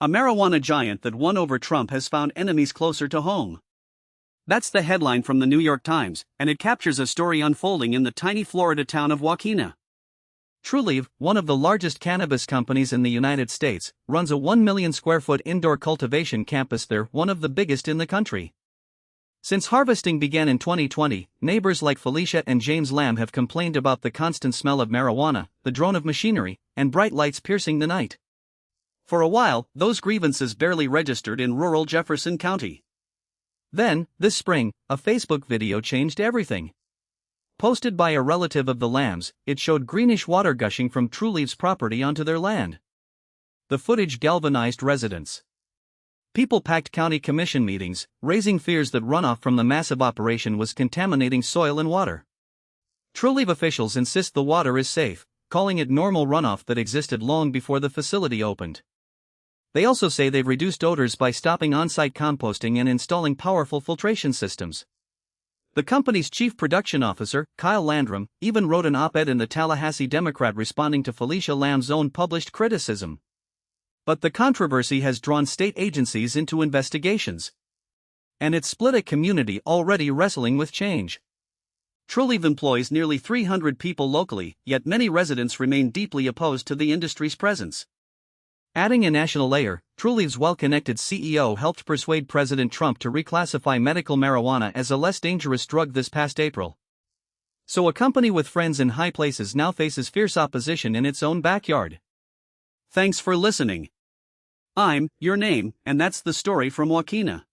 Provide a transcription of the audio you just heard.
A marijuana giant that won over Trump has found enemies closer to home. That's the headline from the New York Times, and it captures a story unfolding in the tiny Florida town of Waukena. Trulieve, one of the largest cannabis companies in the United States, runs a 1 million square foot indoor cultivation campus there, one of the biggest in the country. Since harvesting began in 2020, neighbors like Felicia and James Lamb have complained about the constant smell of marijuana, the drone of machinery, and bright lights piercing the night. For a while, those grievances barely registered in rural Jefferson County. Then, this spring, a Facebook video changed everything. Posted by a relative of the Lambs, it showed greenish water gushing from Trulieve's property onto their land. The footage galvanized residents. People packed county commission meetings, raising fears that runoff from the massive operation was contaminating soil and water. Trulieve officials insist the water is safe, calling it normal runoff that existed long before the facility opened. They also say they've reduced odors by stopping on-site composting and installing powerful filtration systems. The company's chief production officer, Kyle Landrum, even wrote an op-ed in the Tallahassee Democrat responding to Felicia Lamb's own published criticism. But the controversy has drawn state agencies into investigations. And it's split a community already wrestling with change. Trulieve employs nearly 300 people locally, yet many residents remain deeply opposed to the industry's presence. Adding a national layer, Trulieve's well-connected CEO helped persuade President Trump to reclassify medical marijuana as a less dangerous drug this past April. So a company with friends in high places now faces fierce opposition in its own backyard. Thanks for listening. I'm your name, and that's the story from Waukena.